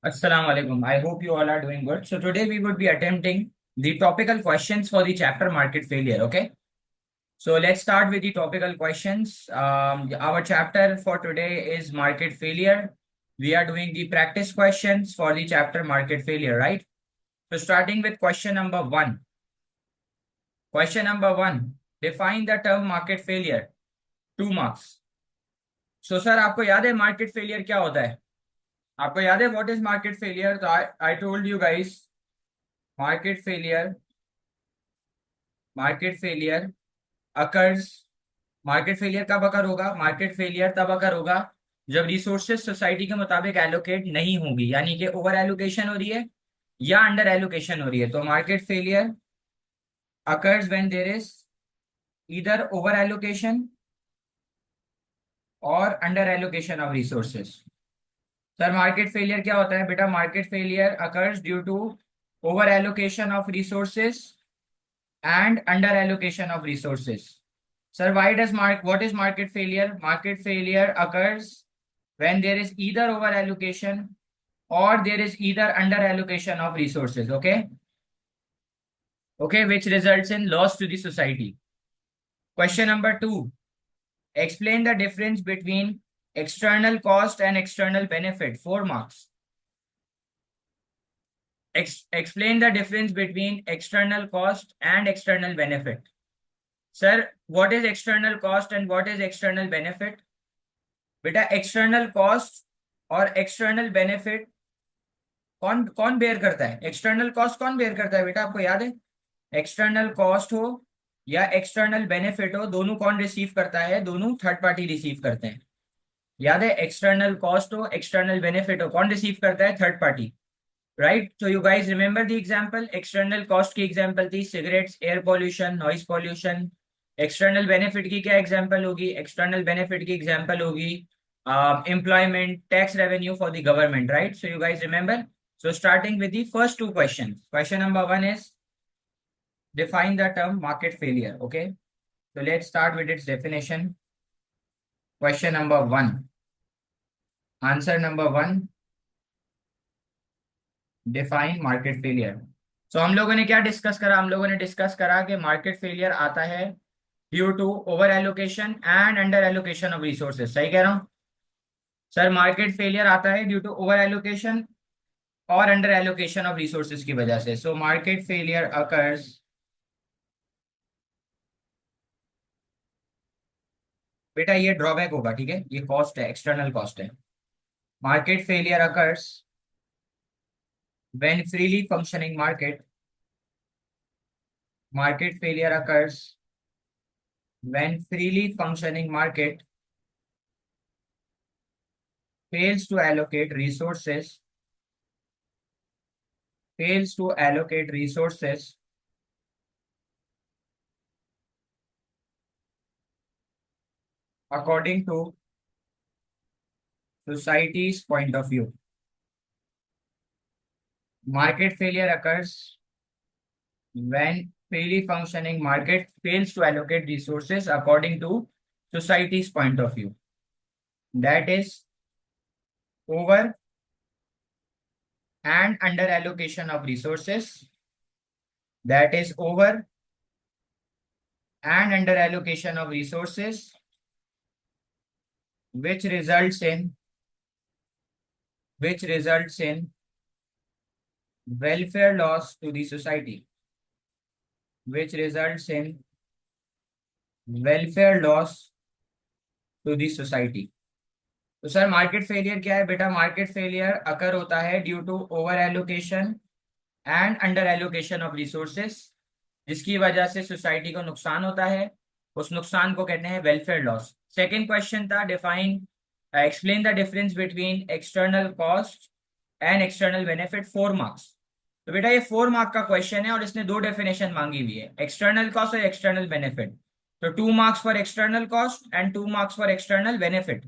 Assalamu alaikum. I hope you all are doing good. So today we would be attempting the topical questions for the chapter market failure. Okay. So let's start with the topical questions. Our chapter for today is market failure. We are doing the practice questions for the chapter market failure, right? So starting with question number one. Question number one. Define the term market failure. 2 marks. So sir, आपको याद है market failure क्या होता है? आपको याद है what is market failure? तो I told you guys market failure occurs market failure कब अकर होगा? मार्केट फेलियर तब अकर होगा जब रिसोर्सेज सोसाइटी के मुताबिक एलोकेट नहीं होगी, यानी कि ओवर एलोकेशन हो रही है या अंडर एलोकेशन हो रही है। तो market failure occurs when there is either over allocation और under allocation of resources. Sir market failure क्या होता है बेटा? Market failure occurs due to over allocation of resources and under allocation of resources. Sir, what is market failure? Market failure occurs when there is either over allocation or there is either under allocation of resources. Okay, which results in loss to the society. Question number two. Explain the difference between external cost and external benefit. 4 marks. Explain the difference between external cost and external benefit. Sir, what is external cost and what is external benefit? बेटा external cost और external benefit कौन कौन bear करता है? External cost कौन bear करता है बेटा? आपको याद है? एक्सटर्नल कॉस्ट हो या एक्सटर्नल बेनिफिट हो, दोनों कौन रिसीव करता है? दोनों थर्ड पार्टी रिसीव करते हैं। याद है? एक्सटर्नल कॉस्ट हो, एक्सटर्नल बेनिफिट हो, कौन रिसीव करता है? Third party, right? So you guys remember the example. External cost की एग्जांपल थी cigarettes, air pollution, noise pollution. External benefit की क्या एग्जांपल होगी? एक्सटर्नल बेनिफिट की एग्जांपल होगी employment, tax revenue for the government, right? So you guys remember. So starting with the first two questions. Question number one is define the term market failure. Okay. So let's start with its definition. Question number one. Answer number one. Define market failure. So हम लोगों ने क्या discuss करा? हम लोगों ने discuss करा कि मार्केट फेलियर आता है due to over allocation and under allocation of resources. सही कह रहा हूँ सर? मार्केट फेलियर आता है ड्यू टू ओवर एलोकेशन और अंडर एलोकेशन ऑफ रिसोर्सेज की वजह से। सो मार्केट फेलियर अकर्स बेटा, ये ड्रॉबैक होगा, ठीक है? ये कॉस्ट है, एक्सटर्नल कॉस्ट है। Market failure occurs when freely functioning market failure occurs when freely functioning market fails to allocate resources according to society's point of view. Market failure occurs when freely functioning market fails to allocate resources according to society's point of view. That is over and under allocation of resources. That is over and under allocation of resources, which results in welfare loss to the society. Which results in welfare loss to the society. तो sir market failure क्या है बेटा? Market failure occur होता है due to over allocation and under allocation of resources, जिसकी वजह से society को नुकसान होता है। उस नुकसान को कहते हैं वेलफेयर लॉस। सेकंड क्वेश्चन था define explain the difference between external cost and external benefit. 4 marks. तो बेटा ये 4 मार्क का क्वेश्चन है और इसने दो डेफिनेशन मांगी हुई है, एक्सटर्नल कॉस्ट और एक्सटर्नल बेनिफिट। तो 2 marks for external cost and 2 marks for external benefit.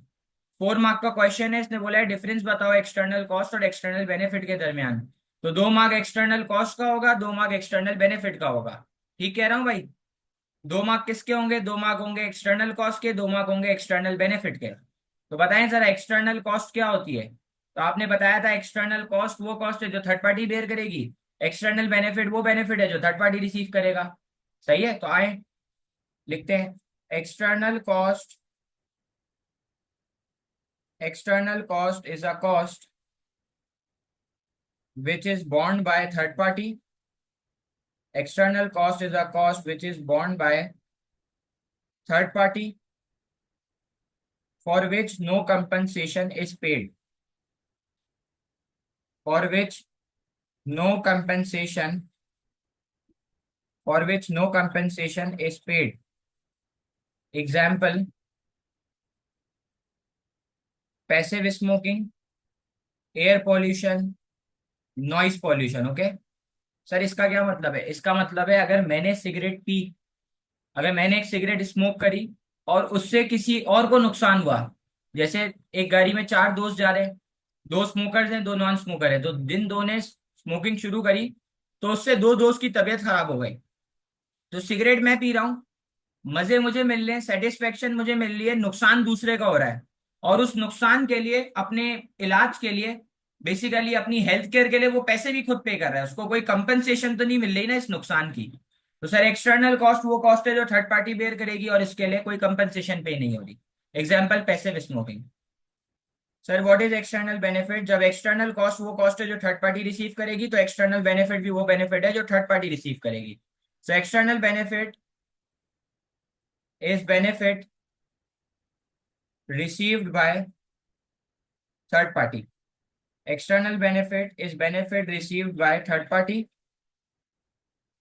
4 mark का क्वेश्चन है, इसने बोला है डिफरेंस बताओ एक्सटर्नल कॉस्ट और एक्सटर्नल बेनिफिट के दरमियान। तो 2 मार्क एक्सटर्नल कॉस्ट का होगा, 2 मार्क एक्सटर्नल बेनिफिट का होगा। ठीक कह रहा हूँ भाई? 2 मार्क किसके होंगे? 2 मार्क होंगे एक्सटर्नल कॉस्ट के, 2 मार्क होंगे एक्सटर्नल बेनिफिट के। तो बताएं जरा एक्सटर्नल कॉस्ट क्या होती है? तो आपने बताया था एक्सटर्नल कॉस्ट वो कॉस्ट है जो थर्ड पार्टी बेयर करेगी, एक्सटर्नल बेनिफिट वो बेनिफिट है जो थर्ड पार्टी रिसीव करेगा। सही है, तो आए लिखते हैं external cost, external cost is a cost which is borne by third party. External cost is a cost which is borne by third party for which no compensation is paid. For which no compensation, for which no compensation is paid. Example, passive smoking, air pollution, noise pollution. Okay. Sir इसका क्या मतलब है? इसका मतलब है अगर मैंने cigarette P, अगर मैंने एक सिगरेट स्मोक करी और उससे किसी और को नुकसान हुआ, जैसे एक गाड़ी में चार दोस्त जा रहे हैं, दो स्मोकर्स हैं दो नॉन स्मोकर है, तो जिन दो ने स्मोकिंग शुरू करी तो उससे दो दोस्त की तबीयत खराब हो गई। तो सिगरेट मैं पी रहा हूँ, मजे मुझे मिल रहे हैं, सेटिस्फेक्शन मुझे मिल रही है, नुकसान दूसरे का हो रहा है, और उस नुकसान के लिए अपने इलाज के लिए, बेसिकली अपनी हेल्थ केयर के लिए वो पैसे भी खुद पे कर रहा है, उसको कोई कंपनसेशन तो नहीं मिल रही ना इस नुकसान की। तो सर एक्सटर्नल कॉस्ट वो कॉस्ट है जो थर्ड पार्टी बेयर करेगी और इसके लिए कोई कंपनसेशन पे नहीं हो रही। Example passive smoking. Sir what is external benefit? जब एक्सटर्नल कॉस्ट वो कॉस्ट है जो थर्ड पार्टी रिसीव करेगी, तो एक्सटर्नल बेनिफिट भी वो बेनिफिट है जो थर्ड पार्टी रिसीव करेगी। So external benefit is benefit received by third party. External benefit is benefit received by third party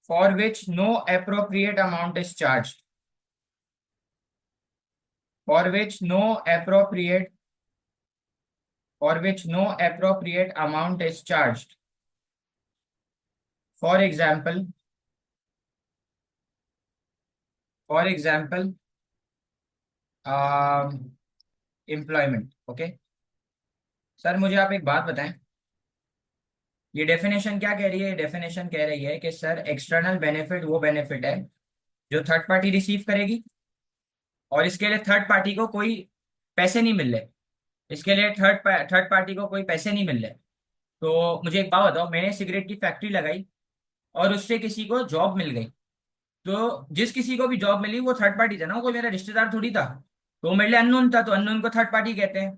for which no appropriate amount is charged. For which no appropriate amount is charged. For example, employment. Okay. Sir मुझे आप एक बात बताएं, ये definition क्या कह रही है? डेफिनेशन कह रही है कि सर एक्सटर्नल बेनिफिट वो बेनिफिट है जो थर्ड पार्टी रिसीव करेगी और इसके लिए थर्ड पार्टी को कोई पैसे नहीं मिल रहे, इसके लिए थर्ड पार्टी को कोई पैसे नहीं मिल रहे। तो मुझे एक बात बताओ, मैंने सिगरेट की फैक्ट्री लगाई और उससे किसी को जॉब मिल गई, तो जिस किसी को भी जॉब मिली वो थर्ड पार्टी था ना, वो कोई मेरा रिश्तेदार थोड़ी था, तो वो मेरे लिए अननोन था, तो अननोन को थर्ड पार्टी कहते हैं।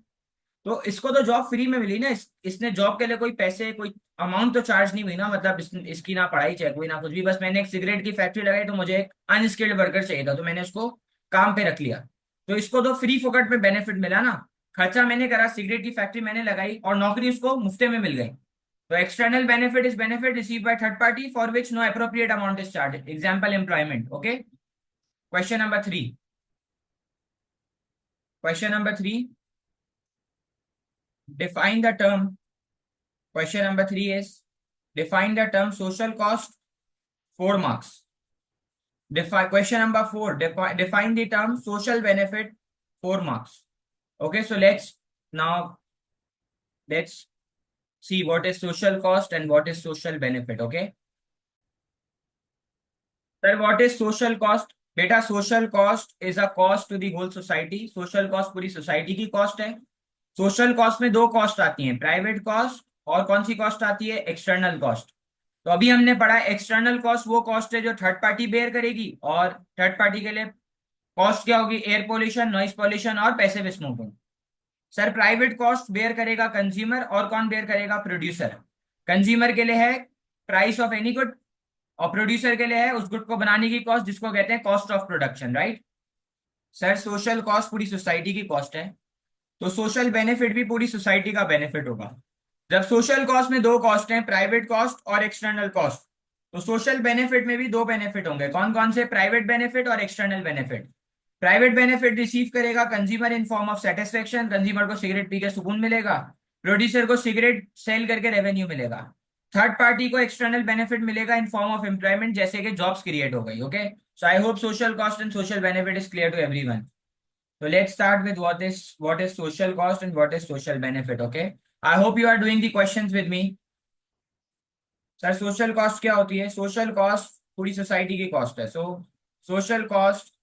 तो इसको तो जॉब फ्री में मिली ना, इसने जॉब के लिए कोई पैसे कोई अमाउंट तो चार्ज नहीं हुई ना, मतलब इसकी ना पढ़ाई चाहिए कोई ना कुछ भी, बस मैंने एक सिगरेट की फैक्ट्री लगाई तो मुझे एक अनस्किल्ड वर्कर चाहिए था तो मैंने उसको काम पे रख लिया, तो इसको तो फ्री फोकट में बेनिफिट मिला ना। खर्चा मैंने करा, सिगरेट की फैक्ट्री मैंने लगाई और नौकरी उसको मुफ्ते में मिल गई। तो external benefit is benefit receive by third party for which no appropriate amount is charge. Example employment. Okay, question number 3 define the term Question number 3 is define the term social cost, 4 marks. Question number 4, define the term social benefit, 4 marks. Okay, so let's see what is social cost and what is social benefit. Okay, sir, what is social cost? बेटा social cost is a cost to the whole society. Social cost पूरी society की cost है। Social cost में दो cost आती हैं, private cost और कौन सी कॉस्ट आती है? External cost. तो अभी हमने पढ़ा एक्सटर्नल कॉस्ट वो कॉस्ट है जो थर्ड पार्टी बेयर करेगी, और थर्ड पार्टी के लिए कॉस्ट क्या होगी? एयर पोल्यूशन, नॉइस पोल्यूशन और passive smoking. Sir private cost bear करेगा कंज्यूमर, और कौन बेयर करेगा? प्रोड्यूसर। कंज्यूमर के लिए है प्राइस ऑफ एनी गुड, और प्रोड्यूसर के लिए है उस गुड को बनाने की कॉस्ट, जिसको कहते हैं cost of production, right. Sir social cost पूरी सोसाइटी की कॉस्ट है, तो सोशल बेनिफिट भी पूरी सोसाइटी का बेनिफिट होगा। जब सोशल कॉस्ट में दो कॉस्ट हैं, प्राइवेट कॉस्ट और एक्सटर्नल कॉस्ट, तो सोशल बेनिफिट में भी दो बेनिफिट होंगे। कौन कौन से? प्राइवेट बेनिफिट और external benefit. Private benefit receive करेगा consumer in form of satisfaction, consumer को सिगरेट पी के सुकून मिलेगा, प्रोड्यूसर को सिगरेट सेल करके रेवेन्यू मिलेगा, थर्ड पार्टी को एक्सटर्नल बेनिफिट मिलेगा इन फॉर्म ऑफ एम्प्लॉयमेंट, जैसे कि जॉब्स क्रिएट हो गई। Okay, so I hope social cost and social benefit is clear to everyone. So let's start with what is social cost and what is social benefit. Okay, I hope you are doing the questions with me. Sir social cost क्या होती है? Social cost पूरी society की cost है। So social cost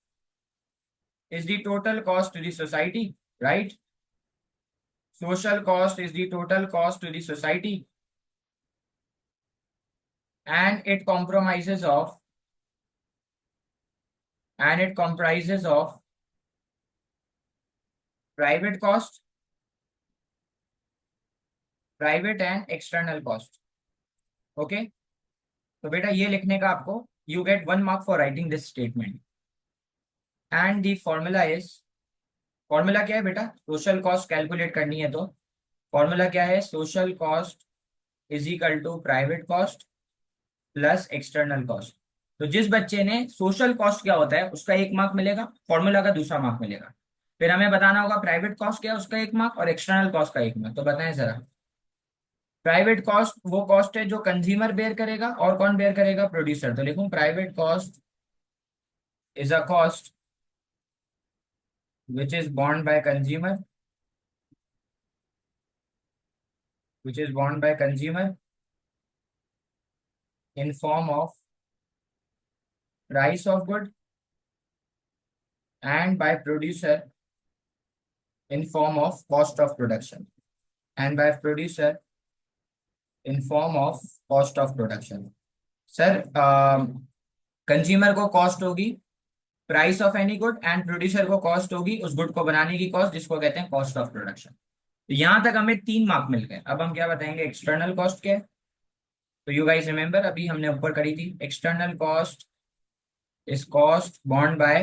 is the total cost to the society, right. social cost is the total cost to the society, and it comprises of private cost, private and external cost. Okay, तो बेटा ये लिखने का आपको, you get 1 mark for writing this statement. And the formula is, formula क्या है बेटा, social cost calculate करनी है तो फॉर्मूला क्या है, social cost is equal to private cost plus external cost. तो जिस बच्चे ने सोशल कॉस्ट क्या होता है उसका 1 mark मिलेगा, फॉर्मूला का दूसरा मार्क मिलेगा। फिर हमें बताना होगा प्राइवेट कॉस्ट क्या है, उसका 1 mark, और एक्सटर्नल कॉस्ट का 1 mark। तो बताएं जरा। प्राइवेट कॉस्ट वो कॉस्ट है जो कंज्यूमर बेयर करेगा, और कौन बेयर करेगा, प्रोड्यूसर। तो लिखूं private cost is a cost which is borne by consumer, which is borne by consumer in form of price of good, and by producer in form of cost of production, and by producer in form of cost of production। Sir consumer को cost होगी price of any good, and producer को cost होगी उस good को बनाने की cost, जिसको कहते हैं कॉस्ट ऑफ प्रोडक्शन। तो यहां तक हमें 3 mark मिल गए। अब हम क्या बताएंगे, एक्सटर्नल कॉस्ट क्या है। तो यू गाइस रिमेंबर, अभी हमने ऊपर करी थी, external cost is cost borne by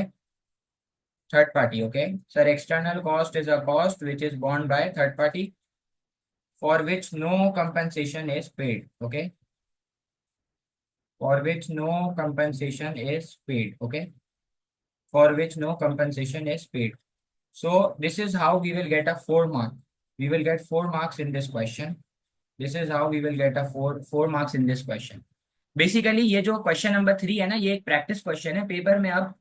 third party। Okay, sir, external cost is a cost which is borne by third party for which no compensation is paid। Okay, for which no compensation is paid। Okay, for which no compensation is paid। So this is how we will get a 4 mark, we will get 4 marks in this question। This is how we will get a four marks in this question। Basically ये जो question number 3 है ना, ये एक practice question है paper में। अब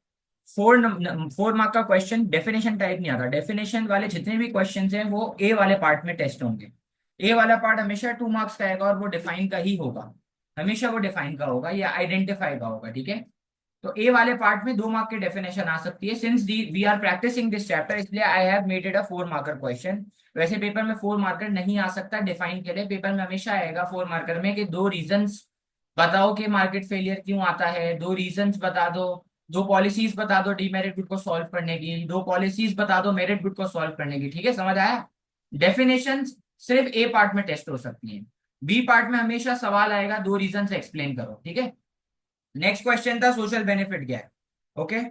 4 mark का क्वेश्चन डेफिनेशन टाइप नहीं आता। डेफिनेशन वाले जितने भी क्वेश्चन हैं वो ए वाले पार्ट में टेस्ट होंगे। ए वाला पार्ट हमेशा 2 marks का आएगा, और वो डिफाइन का ही होगा, हमेशा वो डिफाइन का होगा या आइडेंटिफाई का होगा। ठीक है, तो ए वाले पार्ट में 2 mark की डेफिनेशन आ सकती है। Since we are practising this chapter, इसलिए I have made it a 4 marker question. वैसे पेपर में 4 marker नहीं आ सकता डिफाइन के लिए, पेपर में हमेशा आएगा 4 marker में कि 2 रीजंस बताओ कि मार्केट फेलियर क्यों आता है, 2 रीजंस बता दो, 2 पॉलिसीज बता दो डीमेरिट गुड को सॉल्व करने की, 2 पॉलिसीज बता दो मेरिट गुड को सॉल्व करने की। ठीक है, समझ आया। डेफिनेशन सिर्फ ए पार्ट में टेस्ट हो सकती है, बी पार्ट में हमेशा सवाल आएगा 2 रीजन से एक्सप्लेन करो। ठीक है, नेक्स्ट क्वेश्चन था सोशल बेनिफिट क्या है। Okay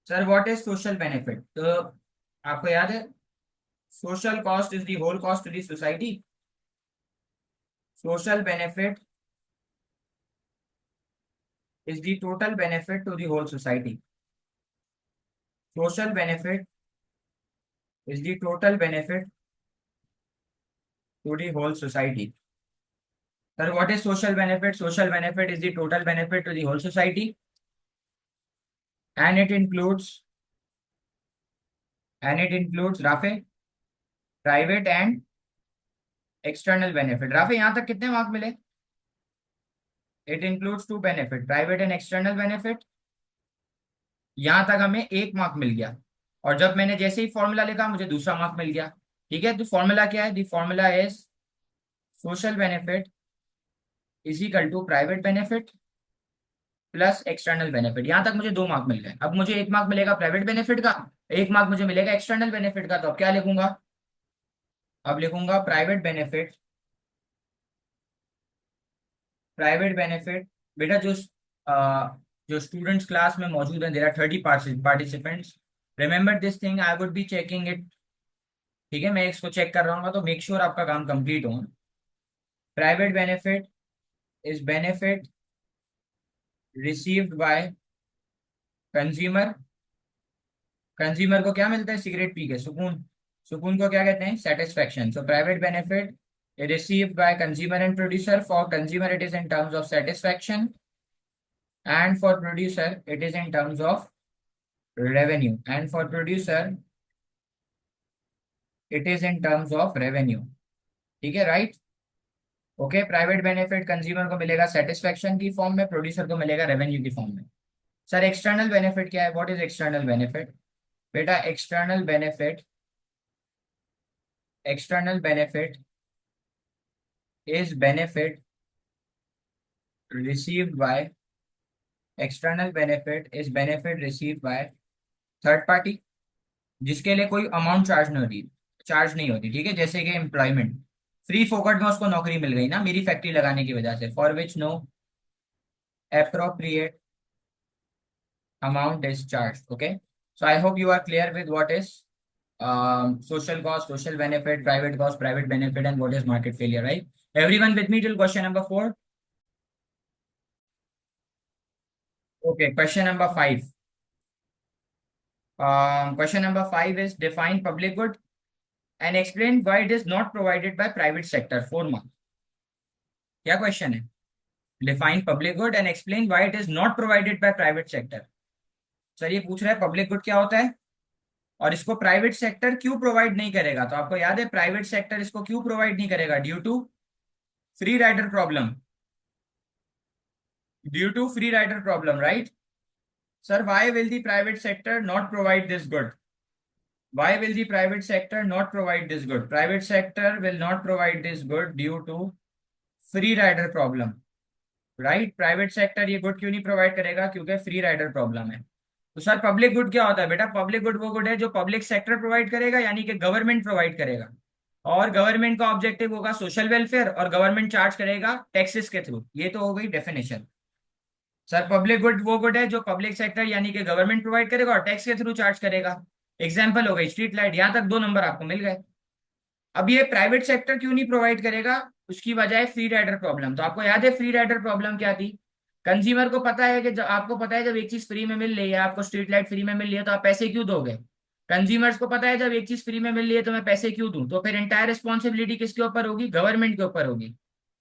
sir, what is social benefit. तो आपको याद है, social cost is the whole cost to the society. Social benefit is the total benefit to the whole society। Social benefit is the total benefit to the whole society। Sir, what is social benefit? Social benefit is the total benefit to the whole society, and it includes Rafe, private and external benefit। Rafe, यहाँ तक कितने mark मिले? It includes 2 benefit, private and external benefit। यहाँ तक हमें 1 mark मिल गया, और जब मैंने जैसे ही फॉर्मूला लिखा मुझे दूसरा मार्क मिल गया। ठीक है, तो फॉर्मूला क्या है, the formula is social benefit is equal to private benefit plus external benefit. यहां तक मुझे 2 mark मिल गए। अब मुझे 1 mark मिलेगा प्राइवेट बेनिफिट का, 1 mark मुझे मिलेगा एक्सटर्नल बेनिफिट का। तो अब क्या लिखूंगा, अब लिखूंगा प्राइवेट बेनिफिट। प्राइवेट बेनिफिट बेटा, जो स्टूडेंट्स क्लास में मौजूद हैं, there are 30 participants, remember this thing, I would be checking it. ठीक है, मैं इसको चेक कर रहा हूँ, तो मेक श्योर आपका काम कंप्लीट हो। Private benefit is benefit received by consumer. Consumer को क्या मिलता है, सिगरेट पी के सुकून। सुकून को क्या कहते हैं, satisfaction. So private benefit received by consumer and producer. For consumer it is in terms of satisfaction, and for producer it is in terms of revenue, and for producer it is in terms of revenue. ठीक है, right. Okay, private benefit consumer को मिलेगा satisfaction की form में, producer को मिलेगा revenue की form में। सर, एक्सटर्नल बेनिफिट क्या है, व्हाट इज एक्सटर्नल बेनिफिट। बेटा, external benefit external benefit is benefit received by external benefit is benefit received by third party, जिसके लिए कोई अमाउंट चार्ज नहीं होती, ठीक है, जैसे कि एम्प्लॉयमेंट, फ्री फोकट में उसको नौकरी मिल गई ना मेरी फैक्ट्री लगाने की वजह से, for which no appropriate amount is charged. Okay, so I hope you are clear with what is social cost, social benefit, private cost, private benefit, and what is market failure, right? Everyone with me till question number 4? Okay, question number 5. Question number 5 is define public good and explain why it is not provided by private sector. 4 marks. क्या question है? Define public good and explain why it is not provided by private sector. Sir ये पूछ रहा है public good क्या होता है और इसको प्राइवेट सेक्टर क्यों प्रोवाइड नहीं करेगा. तो आपको याद है प्राइवेट सेक्टर इसको क्यों प्रोवाइड नहीं करेगा? Due to free rider problem. Due to free rider problem, right? Sir why will the private sector not provide this good? Why will the private sector not provide this good? Private sector will not provide this good due to free rider problem. Right, private sector ये good क्यों नहीं provide करेगा? क्योंकि free rider problem है. तो sir public good क्या होता है बेटा? पब्लिक गुड वो गुड है जो पब्लिक सेक्टर प्रोवाइड करेगा, यानी कि गवर्नमेंट प्रोवाइड करेगा, और गवर्नमेंट का ऑब्जेक्टिव होगा सोशल वेलफेयर, और गवर्नमेंट चार्ज करेगा टैक्सेस के थ्रू. ये तो हो गई डेफिनेशन. सर पब्लिक गुड वो गुड है जो पब्लिक सेक्टर यानी कि गवर्नमेंट प्रोवाइड करेगा और टैक्स के थ्रू चार्ज करेगा. एग्जाम्पल हो गई स्ट्रीट लाइट. यहाँ तक 2 नंबर आपको मिल गए. अब ये प्राइवेट सेक्टर क्यों नहीं प्रोवाइड करेगा? उसकी वजह है फ्री राइडर प्रॉब्लम. तो आपको याद है फ्री राइडर प्रॉब्लम क्या थी? कंज्यूमर को पता है कि जब आपको पता है जब एक चीज फ्री में मिल रही है, आपको स्ट्रीट लाइट फ्री में मिल रही है, तो आप पैसे क्यों दोगे? कंज्यूमर्स को पता है जब एक चीज फ्री में मिल रही है तो मैं पैसे क्यों दूं? तो फिर एंटायर रिस्पॉन्सिबिलिटी किसके ऊपर होगी? गवर्नमेंट के ऊपर होगी.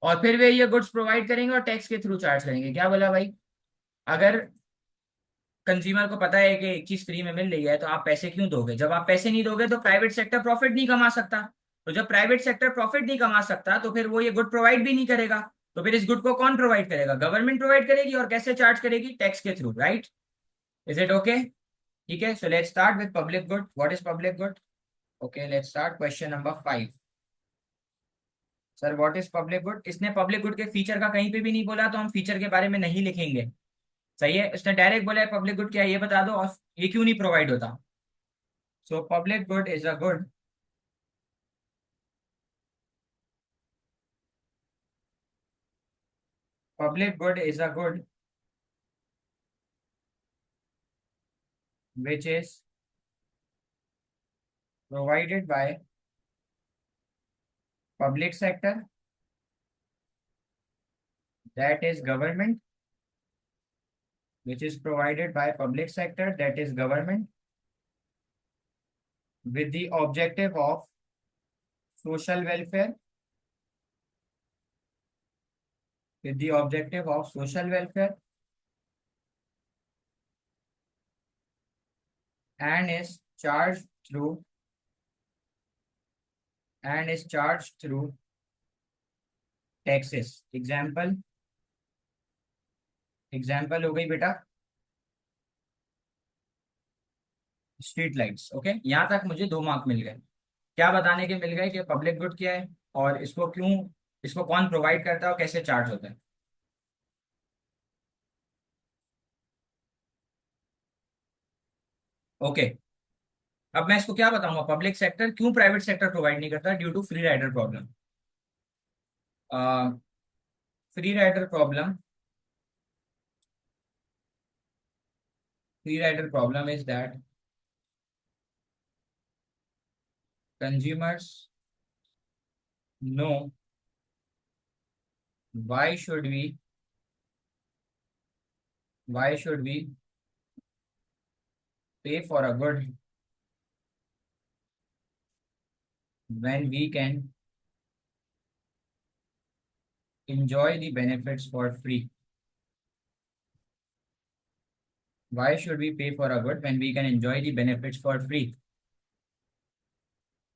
और फिर वे ये गुड्स प्रोवाइड करेंगे और टैक्स के थ्रू चार्ज करेंगे. क्या बोला भाई? अगर कंज्यूमर को पता है कि एक चीज फ्री में मिल रही है तो आप पैसे क्यों दोगे? जब आप पैसे नहीं दोगे तो प्राइवेट सेक्टर प्रॉफिट नहीं कमा सकता. तो जब प्राइवेट सेक्टर प्रॉफिट नहीं कमा सकता तो फिर वो ये गुड प्रोवाइड भी नहीं करेगा. तो फिर इस गुड को कौन प्रोवाइड करेगा? गवर्नमेंट प्रोवाइड करेगी. और कैसे चार्ज करेगी? टैक्स के through, right? Is it okay? ठीक है, सो let's start with public good. What is public good? Okay, let's start question number 5. Sir what is public good? इसने पब्लिक गुड के फीचर का कहीं पे भी नहीं बोला, तो हम फीचर के बारे में नहीं लिखेंगे. सही है, इसने डायरेक्ट बोला है पब्लिक गुड क्या है ये बता दो, और ये क्यों नहीं प्रोवाइड होता. So public good is a good public good is a good which is provided by public sector, that is government, which is provided by public sector, that is government, with the objective of social welfare, with the objective of social welfare, and is charged through taxes. Example हो गई बेटा street lights. Okay, यहाँ तक मुझे 2 mark मिल गए. क्या बताने के मिल गए कि पब्लिक गुड क्या है और इसको कौन प्रोवाइड करता है और कैसे चार्ज होता है. ओके, अब मैं इसको क्या बताऊंगा पब्लिक सेक्टर क्यों प्राइवेट सेक्टर प्रोवाइड नहीं करता. Due to free rider problem. Free rider problem is that consumers know why should we pay for a good when we can enjoy the benefits for free. Why should we pay for a good when we can enjoy the benefits for free?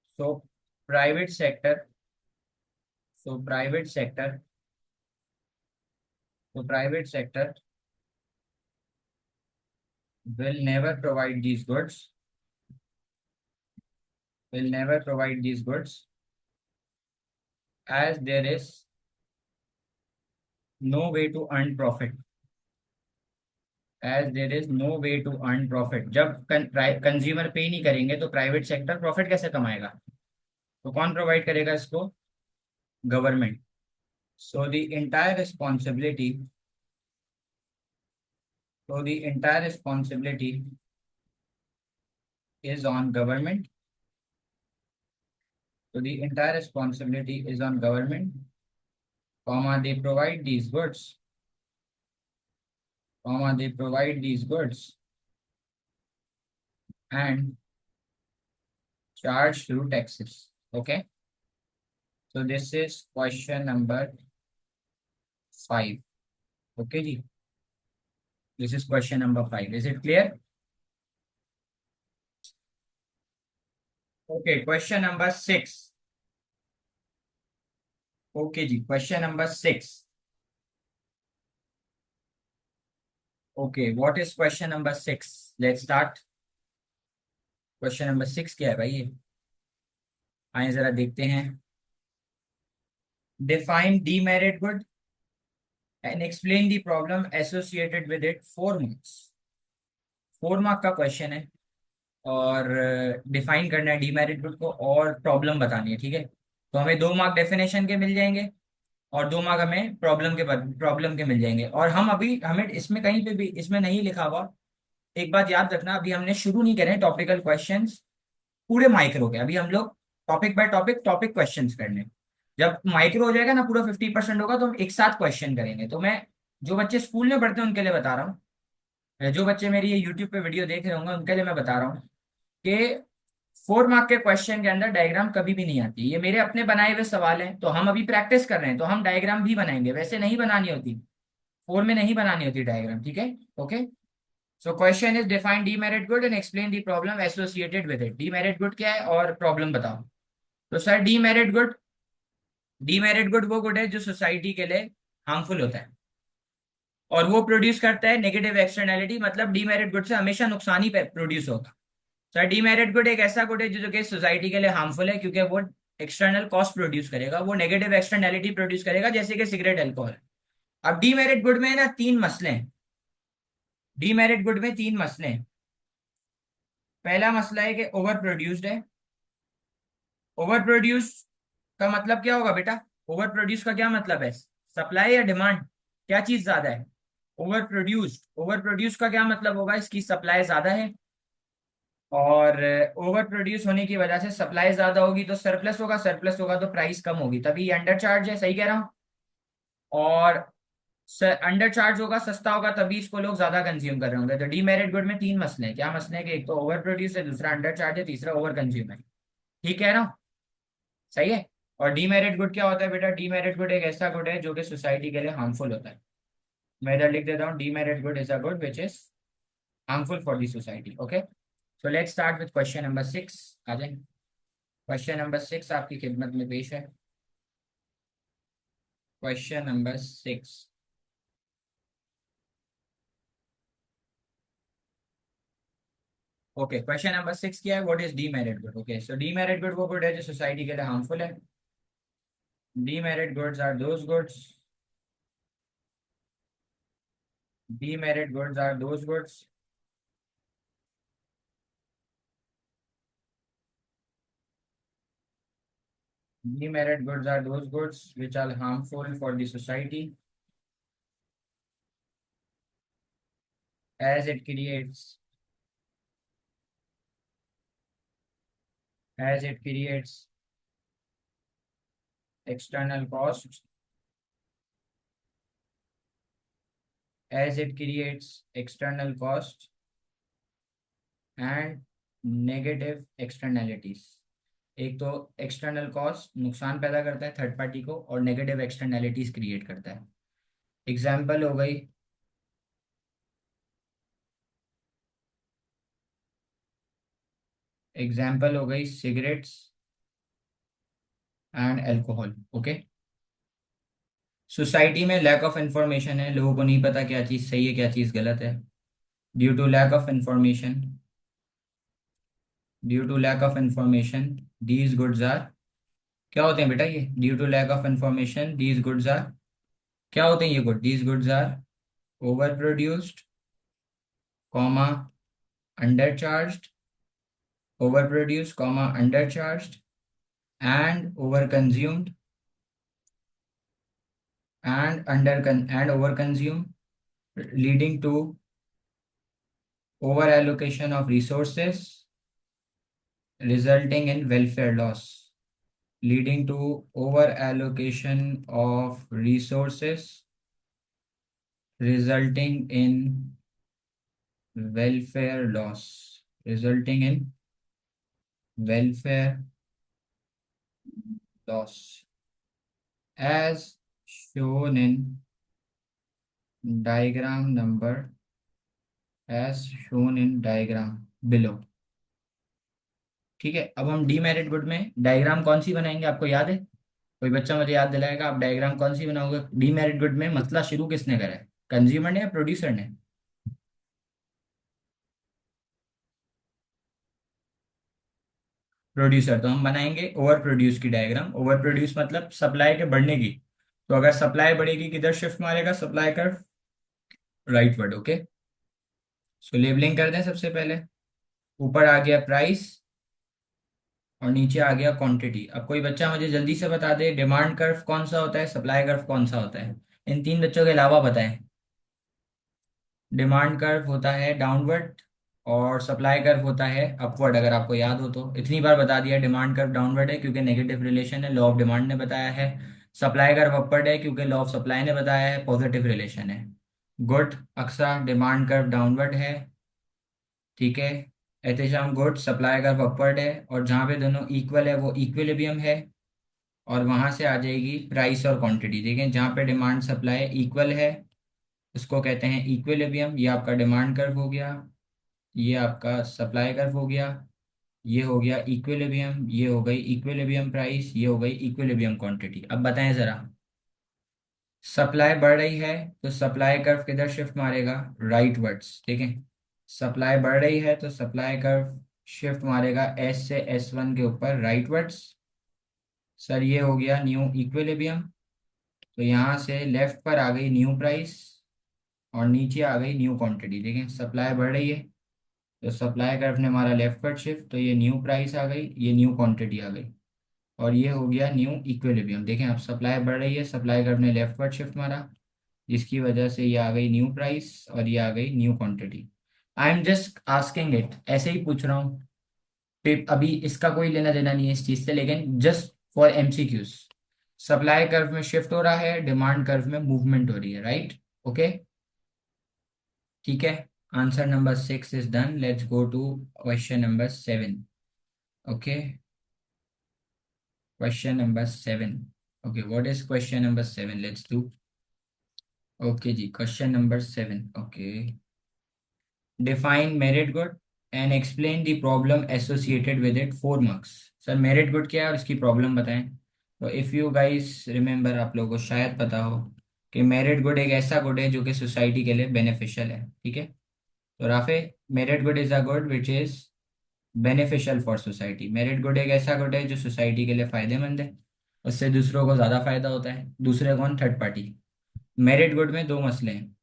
So private sector, so private sector, so private sector will never provide these goods, will never provide these goods as there is no way to earn profit, as there is no way to earn profit। जब consumer पे नहीं करेंगे तो private sector profit कैसे कमाएगा? तो कौन provide करेगा इसको? Government. So the entire responsibility, so the entire responsibility is on government. So the entire responsibility is on government, comma they provide these goods, comma they provide these goods and charge through taxes. Okay. So this is question number 5. Okay, ji. This is question number 5. Is it clear? Okay, question number 6. Okay, ji. Question number 6. Okay, what is question number 6? Let's start. Question number 6 क्या है भाई ये? आइए जरा देखते हैं। Define demerit good and explain the problem associated with it। 4 marks, 4 mark का question है और डिफाइन करना है डीमेरिट गुड को और प्रॉब्लम बतानी है। ठीक है, तो हमें 2 मार्क डेफिनेशन के मिल जाएंगे और 2 मार्क हमें प्रॉब्लम के मिल जाएंगे। और हम अभी हमें इसमें कहीं पे भी इसमें नहीं लिखा हुआ, एक बात याद रखना, अभी हमने शुरू नहीं करे टॉपिकल क्वेश्चंस पूरे माइक्रो के। अभी हम लोग topic by topic topic questions करने। जब माइक्रो हो जाएगा ना, पूरा 50% होगा, तो हम एक साथ क्वेश्चन करेंगे। तो मैं जो बच्चे स्कूल में पढ़ते हैं उनके लिए बता रहा हूँ, जो बच्चे मेरी ये यूट्यूब पे वीडियो देख रहे होंगे उनके लिए मैं बता रहा हूँ कि 4 मार्क के क्वेश्चन के अंदर डायग्राम कभी भी नहीं आती। ये मेरे अपने बनाए हुए सवाल हैं, तो हम अभी प्रैक्टिस कर रहे हैं, तो हम डायग्राम भी बनाएंगे, वैसे नहीं बनानी होती, 4 में नहीं बनानी होती डायग्राम। ठीक है, okay. So question is define demerit good and explain the problem associated with it. Demerit good क्या है और प्रॉब्लम बताओ। तो सर डीमेरिट गुड वो गुड है जो सोसाइटी के लिए हार्मफुल होता है और वो प्रोड्यूस करता है नेगेटिव एक्सटर्नैलिटी। मतलब डीमेरिट गुड से हमेशा नुकसान ही प्रोड्यूस होगा। सर डीमेरिट गुड एक ऐसा गुड है जो कि सोसाइटी के लिए हार्मफुल है, क्योंकि वो एक्सटर्नल कॉस्ट प्रोड्यूस करेगा, वो नेगेटिव एक्सटर्नैलिटी प्रोड्यूस करेगा, जैसे कि सिगरेट, अल्कोहल। अब डीमेरिट गुड में ना 3 मसले हैं। डीमेरिट गुड में 3 मसले हैं। पहला मसला है कि ओवर प्रोड्यूस्ड है। ओवर प्रोड्यूस का मतलब क्या होगा बेटा? ओवर प्रोड्यूस का क्या मतलब है? सप्लाई या डिमांड, क्या चीज ज्यादा है? ओवर प्रोड्यूस का क्या मतलब होगा? इसकी सप्लाई ज्यादा है और ओवर प्रोड्यूस होने की वजह से सप्लाई ज्यादा होगी तो सरप्लस होगा, सरप्लस होगा तो प्राइस कम होगी, तभी ये अंडर चार्ज है। सही कह रहा हूँ? और अंडर चार्ज होगा, सस्ता होगा, तभी इसको लोग ज्यादा कंज्यूम कर रहे होंगे। तो डीमेरिट गुड में 3 मसले हैं। क्या मसले हैं? कि एक तो ओवर प्रोड्यूस है, दूसरा अंडर चार्ज है, तीसरा ओवर कंज्यूम है। ठीक है ना? सही है। और डीमेरिट गुड क्या होता है बेटा? डीमेरिट गुड एक ऐसा गुड है जो कि सोसाइटी के लिए हार्मफुल होता है। मैं इधर लिख देता हूँ, demerit good is a good which is harmful for the society. Okay, so let's start with question number 6। आ जाए, क्वेश्चन नंबर 6 आपकी खिदमत में पेश है। Question number 6। Okay, question number 6 क्या है? What is demerit good? Okay, so demerit good वो गुड है जो सोसाइटी के लिए हार्मफुल है। Demerit goods are those goods, demerit goods are those goods demerit goods are those goods which are harmful for the society as it creates external cost, as it creates external cost and negative externalities। एक तो external cost नुकसान पैदा करता है third party को, और negative externalities create करता है। एग्जाम्पल हो गई, cigarettes and alcohol. Okay, society में लैक ऑफ इंफॉर्मेशन है, लोगों को नहीं पता क्या चीज़ सही है क्या चीज़ गलत है। Due to lack of information, these goods are क्या होते हैं बेटा ये? Due to lack of information these goods are, क्या होते हैं ये good? These goods are over produced, comma under charged, over produced comma under charged and over consumed and and over consume, leading to over allocation of resources resulting in welfare loss, leading to over allocation of resources resulting in welfare loss, resulting in welfare loss as shown in diagram number, as shown in diagram below. ठीक है, अब हम demerit good में diagram कौन सी बनाएंगे, आपको याद है? कोई बच्चा मुझे याद दिलाएगा, आप डायग्राम कौन सी बनाओगे डीमेरिट गुड में? मसला शुरू किसने करा है, कंज्यूमर ने या प्रोड्यूसर ने? प्रोड्यूसर। तो हम बनाएंगे ओवर प्रोड्यूस की डायग्राम। ओवर प्रोड्यूस मतलब सप्लाई के बढ़ने की। तो अगर सप्लाई बढ़ेगी किधर शिफ्ट मारेगा सप्लाई कर्व? राइटवर्ड। ओके, सो लेबलिंग कर दें सबसे पहले। ऊपर आ गया प्राइस और नीचे आ गया क्वांटिटी। अब कोई बच्चा मुझे जल्दी से बता दे डिमांड कर्व कौन सा होता है, सप्लाई कर्व कौन सा होता है? इन तीन बच्चों के अलावा बताएं। डिमांड कर्व होता है डाउनवर्ड और सप्लाई कर्व होता है अपवर्ड, अगर आपको याद हो तो। इतनी बार बता दिया डिमांड कर्व डाउनवर्ड है क्योंकि नेगेटिव रिलेशन है, लॉ ऑफ डिमांड ने बताया है। सप्लाई कर्व अपवर्ड है क्योंकि लॉ ऑफ सप्लाई ने बताया है, पॉजिटिव रिलेशन है। Good Aqsa demand curve downward है, ठीक है। Ehtesham good supply curve upward है, और जहाँ पे दोनों इक्वल है वो इक्विलिब्रियम है। और वहां से आ जाएगी प्राइस और क्वांटिटी। देखें जहाँ पे डिमांड सप्लाई इक्वल है उसको कहते हैं इक्विलिब्रियम। ये आपका डिमांड कर्व हो गया, ये आपका सप्लाई कर्व हो गया, ये हो गया इक्विलिब्रियम, ये हो गई इक्विलिब्रियम प्राइस, ये हो गई इक्विलिब्रियम क्वांटिटी। अब बताएं जरा, सप्लाई बढ़ रही है तो सप्लाई कर्व किधर शिफ्ट मारेगा? राइटवर्ड्स। ठीक है, सप्लाई बढ़ रही है तो सप्लाई कर्व शिफ्ट मारेगा एस से S1 के ऊपर राइटवर्ड्स। सर ये हो गया न्यू इक्विलिब्रियम, तो यहाँ से लेफ्ट पर आ गई न्यू प्राइस और नीचे आ गई न्यू क्वांटिटी। देखें सप्लाई बढ़ रही है तो सप्लाई कर्व ने हमारा लेफ्ट पर शिफ्ट, तो ये न्यू प्राइस आ गई, ये न्यू क्वांटिटी आ गई, और ये हो गया न्यू इक्विलिब्रियम। देखें अब सप्लाई बढ़ रही है, सप्लाई कर्व ने लेफ्ट पर शिफ्ट मारा, जिसकी वजह से ये आ गई न्यू प्राइस और ये आ गई new quantity. I am just asking it, ऐसे ही पूछ रहा हूँ। अभी इसका कोई लेना देना नहीं है इस चीज से, लेकिन just for MCQs। Supply curve में शिफ्ट हो रहा है, डिमांड कर्व में मूवमेंट हो रही है, राइट? ओके, ठीक है। Answer number 6 is done. Let's go to question number 7। Okay, question number 7। Okay, what is question number 7? Let's do. Okay जी, question number 7। Okay, define merit good and explain the problem associated with it, 4 marks. Sir merit good क्या है और इसकी problem बताएं। तो if you guys remember, आप लोगों को शायद पता हो कि मेरिट गुड एक ऐसा गुड है जो कि सोसाइटी के लिए बेनिफिशियल है, ठीक है। तो Rafe, merit good is a good which is beneficial for society. Merit good एक ऐसा गुड है जो सोसाइटी के लिए फायदेमंद है, उससे दूसरों को ज़्यादा फायदा होता है। दूसरे कौन? Third party. मेरिट गुड में दो मसले हैं।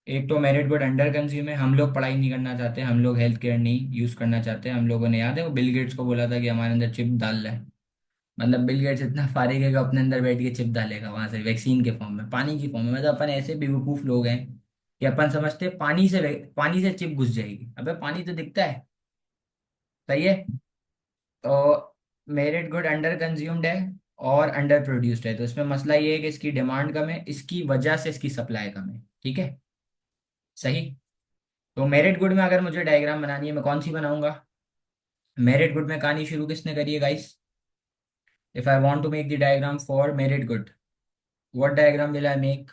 एक तो मेरिट गुड अंडर कंज्यूम है, हम लोग पढ़ाई नहीं करना चाहते, हम लोग हेल्थ केयर नहीं यूज करना चाहते। हम लोगों ने, याद है वो बिल गेट्स को बोला था कि हमारे अंदर चिप डाल रहा है। मतलब बिल गेट्स इतना फारिग है कि अपने अंदर बैठ के चिप डालेगा वहां से, वैक्सीन के फॉर्म में, पानी की फॉर्म में। मतलब अपन ऐसे बेवकूफ लोग हैं कि अपन समझते हैं पानी से चिप घुस जाएगी। अबे पानी तो दिखता है, सही है। तो मेरिट गुड अंडर कंज्यूम्ड है और अंडर प्रोड्यूस्ड है, तो इसमें मसला ये है कि इसकी डिमांड कम है, इसकी वजह से इसकी सप्लाई कम है, ठीक है, सही। तो मेरिट गुड में अगर मुझे डायग्राम बनानी है, मैं कौन सी बनाऊंगा? मेरिट गुड में कहानी शुरू किसने करी है guys? If I want to make the diagram for merit good, what diagram will I make?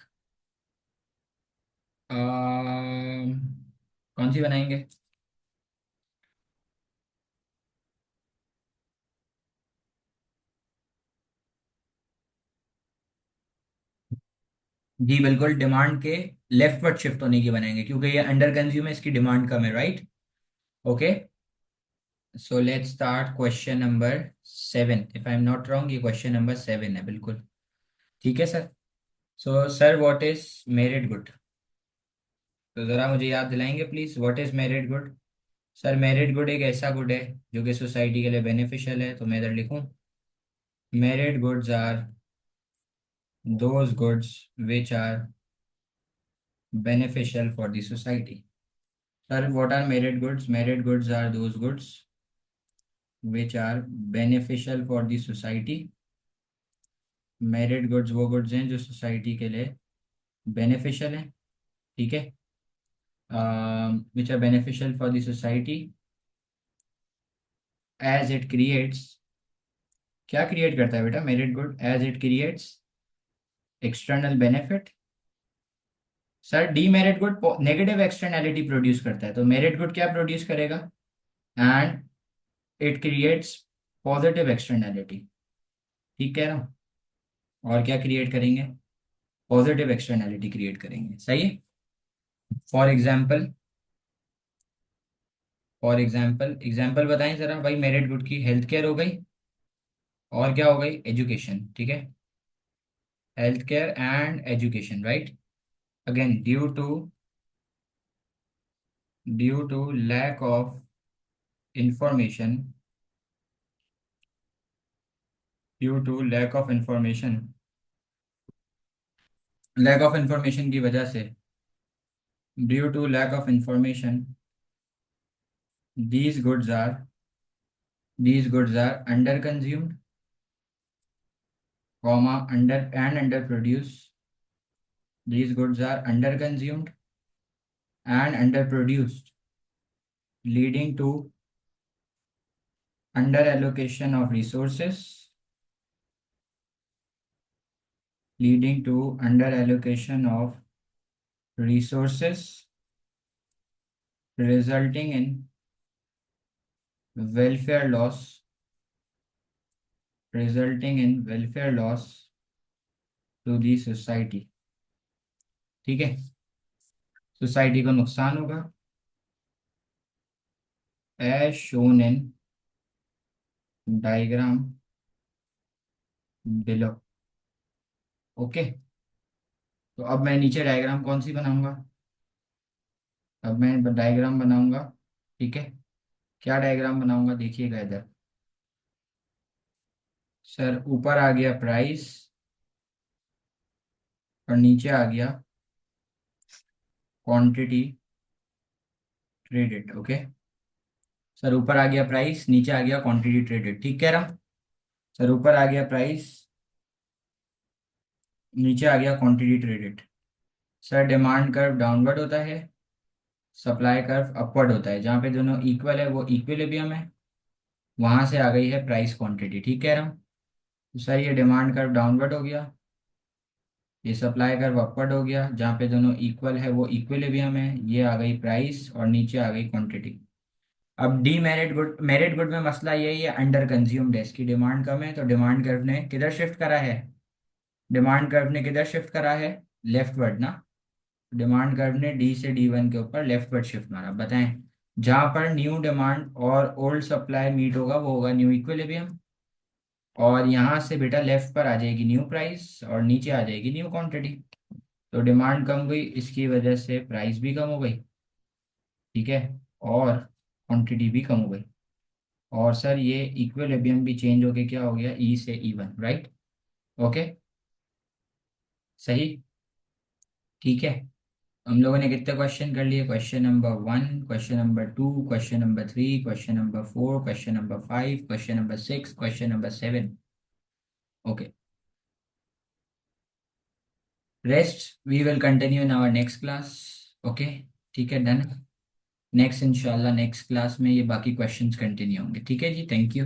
कौन सी बनाएंगे? जी बिल्कुल, डिमांड के लेफ्टवर्ड शिफ्ट होने की बनाएंगे क्योंकि ये अंडर कंज्यूम है, इसकी डिमांड कम है, right? Okay, so let's start question number 7। If I am not wrong, ये क्वेश्चन नंबर 7 है बिल्कुल। ठीक है sir. So sir, what is merit good? तो ज़रा मुझे याद दिलाएंगे please, what is merit good? Sir, merit good एक ऐसा गुड है जो कि सोसाइटी के लिए बेनिफिशियल है, तो मैं इधर लिखूं, merit goods are those goods which are beneficial for the society. Sir, what are merit goods? Merit goods are those goods which are beneficial for the society. Merit goods वो goods हैं जो society के लिए beneficial हैं। ठीक है। Which are beneficial for the society as it creates, क्या create करता है बेटा merit good? As it creates external benefit. Sir, demerit good negative externality produce करता है, तो मेरिट गुड क्या प्रोड्यूस करेगा? And it creates positive externality. ठीक कह रहा हूँ? और क्या क्रिएट करेंगे? पॉजिटिव एक्सटर्नैलिटी क्रिएट करेंगे। सही है। फॉर एग्जाम्पल, एग्जाम्पल बताएं जरा भाई। मेरिट गुड की हेल्थ केयर हो गई, और क्या हो गई? एजुकेशन। ठीक है, health care and education, right. Again, due to lack of information, due to lack of information की वजह से, due to lack of information, these goods are these goods are under consumed, comma, under produced. These goods are under consumed and under produced, leading to under allocation of resources, leading to under allocation of resources, resulting in welfare loss, resulting in welfare loss to the society। ठीक है, society को नुकसान होगा, as shown in diagram below। Okay. तो अब मैं नीचे diagram कौन सी बनाऊंगा? अब मैं डायग्राम बनाऊंगा। ठीक है, क्या डायग्राम बनाऊंगा? देखिएगा इधर। सर, ऊपर आ गया प्राइस और नीचे आ गया क्वांटिटी ट्रेडेड। ओके। सर, ऊपर आ गया प्राइस, नीचे आ गया क्वांटिटी ट्रेडेड। ठीक कह रहा हूं? सर, ऊपर आ गया प्राइस, नीचे आ गया quantity traded. Sir, demand curve downward होता है, सप्लाई कर्व अपवर्ड होता है। जहाँ पे दोनों इक्वल है वो इक्विलिब्रियम है, वहां से आ गई है प्राइस क्वांटिटी। ठीक कह रहा हूँ? तो सर, ये डिमांड कर्व डाउनवर्ड हो गया, ये सप्लाई कर्व अपवर्ड हो गया, जहाँ पे दोनों इक्वल है वो इक्विलिब्रियम है। ये आ गई प्राइस और नीचे आ गई क्वांटिटी। अब डी मेरिट गुड में मसला यही है, अंडर कंज्यूम्ड है, इसकी डिमांड कम है, तो डिमांड कर्व ने किधर शिफ्ट करा है? डिमांड कर्व ने किधर शिफ्ट करा है? लेफ्टवर्ड ना। डिमांड कर्व ने डी से D1 के ऊपर लेफ्टवर्ड शिफ्ट मारा। बताएं, जहां पर न्यू डिमांड और ओल्ड सप्लाई मीट होगा वो होगा न्यू इक्विलिब्रियम, और यहाँ से बेटा लेफ्ट पर आ जाएगी न्यू प्राइस और नीचे आ जाएगी न्यू क्वांटिटी। तो डिमांड कम हुई, इसकी वजह से प्राइस भी कम हो गई। ठीक है, और क्वांटिटी भी कम हो गई। और सर, ये इक्विलिब्रियम भी चेंज होके क्या हो गया? ई से E1, राइट। ओके, सही। ठीक है, हम लोगों ने कितने क्वेश्चन कर लिए? Question number 1, question number 2, question number 3, question number 4, question number 5, question number 6, question number 7। Okay, rest we will continue in our next class. Okay, ठीक है, डन। नेक्स्ट इंशाल्लाह नेक्स्ट क्लास में ये बाकी क्वेश्चंस कंटिन्यू होंगे। ठीक है जी, थैंक यू।